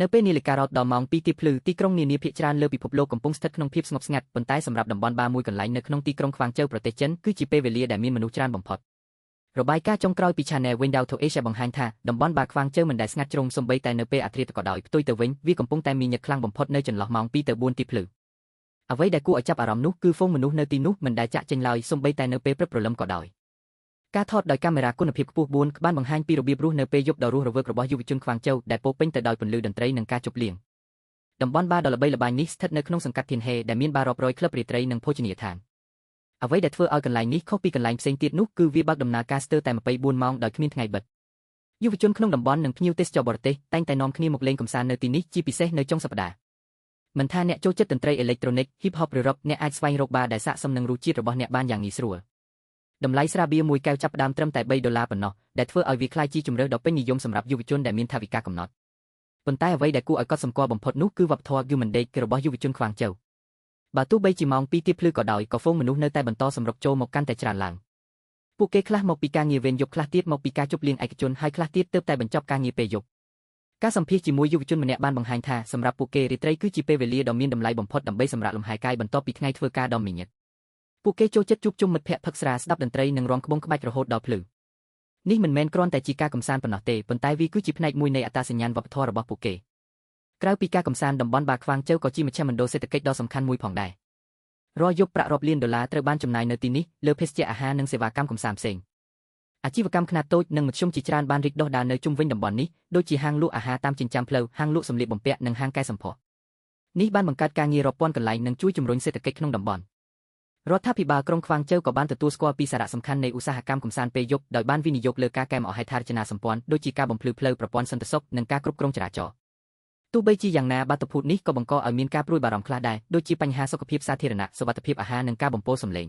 នៅពេលនាឡិការ៉តដល់ម៉ោង2ទីភ្លឺទីក្រុងនានាភាគច្រើនលើពិភពលោកកំពុងស្ថិតក្នុងភាពស្ងប់ស្ងាត់ប៉ុន្តែសម្រាប់តំបន់បារមួយកន្លែងនៅក្នុងទីក្រុងខ្វាងជូវប្រទេសចិនគឺជាពេលវេលាដែលមានមនុស្សច្រើនបំផុតរបាយការណ៍ចុងក្រោយពី Channel Window to Asia បង្ហាញថាតំបន់បារខ្វាងជូវមិនដែលស្ងាត់ជ្រុងសូម្បីតែនៅពេលអាធ្រាត្រក៏ដោយផ្ទុយទៅវិញវាកំពុងតែមានញឹកខ្លាំងបំផុតនៅចន្លោះម៉ោង2ទៅ4ទីភ្លឺអ្វីដែលគួរឲ្យចាប់អារម្មណ៍នោះគឺហ្វូងមនុស្សនៅទីនោះមិនដែលចាក់ចេញឡើយសូម្បីតែនៅពេលព្រឹកព្រលឹមក៏ដោយការថតដោយកាមេរ៉ាគុណភាពខ្ពស់4ក្បានបង្ហាញពីរបៀបរស់នៅពេលយប់ដ៏រស់រវើករបស់យុវជនខ្វាងជូវដែលពោរពេញទៅដោយពន្លឺតន្ត្រីនិងការជប់លៀងតំបន់បារដ៏ល្បីល្បាញនេះស្ថិតនៅក្នុងសង្កាត់ធានហេដែលមានបាររាប់រយក្លឹបរាត្រីនិងភោជនីយដ្ឋានអ្វីដែលធ្វើឲ្យកន្លែងនេះខុសពីកន្លែងផ្សេងទៀតនោះគឺវាបើកដំណើរការស្ទើរតែ24ម៉ោងដោយគ្មានថ្ងៃបិទយុវជនក្នុងតំបន់និងភ្ញៀវទេសចរបរទេសតែងតែនាំគ្នាមកលេងកម្សាន្តនៅទីនេះជាពិសេសនៅចុងសប្តាហ៍មិនថាអ្នកចូលចិត្តតន្ត្រីអេឡិចត្រូនិក Hip Hop ឬ Rock អ្នកអាចស្វែងរកបារដែលស័ក្តិសមនឹងរសជាតិរបស់អ្នកបានយ៉ាងងាយស្រួលតម្លៃស្រាបៀរមួយកែវចាប់ផ្ដើមត្រឹមតែ$3ប៉ុណ្ណោះដែលធ្វើឲ្យវាក្លាយជាជម្រើសដ៏ពេញនិយមសម្រាប់យុវជនដែលមានថវិកាកំណត់ប៉ុន្តែអ្វីដែលគួរឲ្យកត់សម្គាល់បំផុតនោះគឺវប្បធម៌ Gumendek របស់យុវជនខ្វាងជូវបើទោះបីជាម៉ោង2ទីភ្លឺក៏ដោយក៏ហ្វូងមនុស្សនៅតែបន្តសម្រុកចូលមកកាន់តែច្រើនឡើងពួកគេខ្លះមកពីការងារវេនយប់ខ្លះទៀតមកពីការជប់លៀងឯកជនហើយខ្លះទៀតទើបតែបញ្ចប់ការងារពេលយប់ការសម្ភាសជាមួយយុវជនម្នាក់បានបង្ហាញថាសម្រាប់ពួកគេរាត្រីគឺជាពេលវេលាដ៏មានតម្លៃបំផុតដើម្បីសម្រាកលំហែកាយបន្ទាប់ពីថ្ងៃធ្វើការដ៏មាញឹកពួកគេចូលចិត្តជួបជុំមិត្តភ័ក្តិផឹកស្រាស្ដាប់តន្ត្រីនិងរាំក្បូងក្បាច់រហូតដល់ភ្លឺនេះមិនមែនគ្រាន់តែជាការកម្សាន្តប៉ុណ្ណោះទេប៉ុន្តែវាគឺជាផ្នែកមួយនៃអត្តសញ្ញាណវប្បធម៌របស់ពួកគេក្រៅពីការកម្សាន្តតំបន់បារខ្វាងជូវក៏ជាមជ្ឈមណ្ឌលសេដ្ឋកិច្ចដ៏សំខាន់មួយផងដែររាល់យប់ប្រាក់រាប់លានដុល្លារត្រូវបានចំណាយនៅទីនេះលើភេសជ្ជៈអាហារនិងសេវាកម្មកម្សាន្តផ្សេងអាជីវកម្មខ្នាតតូចនិងមធ្យមជាច្រើនបានរីកដុះដាលនៅជុំវិញតំបន់នេះដូចជាហាងលក់អាហារតាមចិញ្ចើមផ្លូវហាងលក់សម្លៀកបំពាក់និងហាងកែសម្ផស្សនេះបានបង្កើតការងាររាប់ពាន់កន្លែងនិងជួយជំរុញសេដ្ឋកិច្ចក្នុងតំបន់រដ្ឋាភិបាលក្រុងខ្វាងជូវក៏បានទទួលស្គាល់ពីសារៈសំខាន់នៃឧស្សាហកម្មកម្សាន្តពេលយប់ដោយបានវិនិយោគលើការកែមអហេដ្ឋារចនាសម្ព័ន្ធដូចជាការបំភ្លឺផ្លូវប្រព័ន្ធសន្តិសុខនិងការគ្រប់គ្រងចរាចរណ៍ទោះបីជាយ៉ាងណាបាតុភូតនេះក៏បង្កឲ្យមានការព្រួយបារម្ភខ្លះដែរដូចជាបញ្ហាសុខភាពសាធារណៈសុវត្ថិភាពអាហារនិងការបំពុលសំឡេង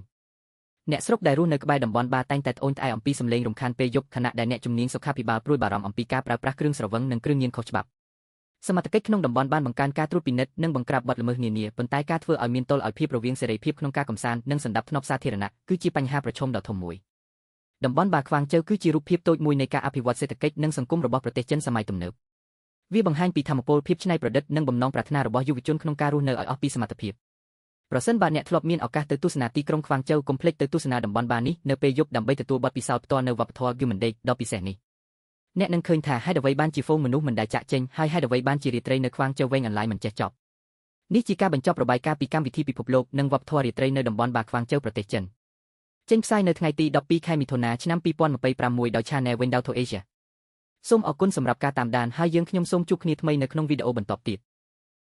អ្នកស្រុកដែលរស់នៅក្បែរតំបន់បារតែងតែត្អូញត្អែអំពីសំឡេងរំខានពេលយប់ខណៈដែលអ្នកជំនាញសុខាភិបាលព្រួយបារម្ភអំពីការប្រើប្រាស់គ្រឿងស្រវឹងនិងគ្រឿងញៀនខុសច្បាប់សមត្ថកិច្ចក្នុងតំបន់បានបង្កើនការត្រួតពិនិត្យនិងបង្ក្រាបបទល្មើសនានាប៉ុន្តែការធ្វើឲ្យមានតុល្យភាពរវាងសេរីភាពក្នុងការកម្សាន្តនិងសណ្ដាប់ធ្នាប់សាធារណៈគឺជាបញ្ហាប្រឈមដ៏ធំមួយតំបន់បារខ្វាងជូវគឺជារូបភាពតូចមួយនៃការអភិវឌ្ឍសេដ្ឋកិច្ចនិងសង្គមរបស់ប្រទេសចិនសម័យទំនើបវាបង្ហាញពីថាមពលភាពច្នៃប្រឌិតនិងបំណងប្រាថ្នារបស់យុវជនក្នុងការរស់នៅឲ្យអស់ពីសមត្ថភាពប្រសិនបើអ្នកធ្លាប់មានឱកាសទៅទស្សនាទីក្រុងខ្វាងជូវកុំភ្លេចទៅទស្សនាតំបន់បារនេះនៅពេលយប់ដើម្បីទទួលបទពិសោធន៍ផ្ទាល់នៅវប្បធម៌ Gumendek ដ៏ពិសេសនេះអ្នកនឹងឃើញថាហេតុអ្វីបានជាហ្វូងមនុស្សមិនដែលចាក់ចេញហើយហេតុអ្វីបានជារាត្រីនៅខ្វាងជូវវែងអន្លាយមិនចេះចប់នេះជាការបញ្ចប់របាយការណ៍ពីកម្មវិធីពិភពលោកនិងវប្បធម៌រាត្រីនៅតំបន់បារខ្វាងជូវប្រទេសចិនចេញផ្សាយនៅថ្ងៃទី12ខែមិថុនាឆ្នាំ2026ដោយ Channel Window to Asia សូមអរគុណសម្រាប់ការតាមដានហើយយើងខ្ញុំសូមជួបគ្នាថ្មីនៅក្នុងវីដេអូបន្តទៀត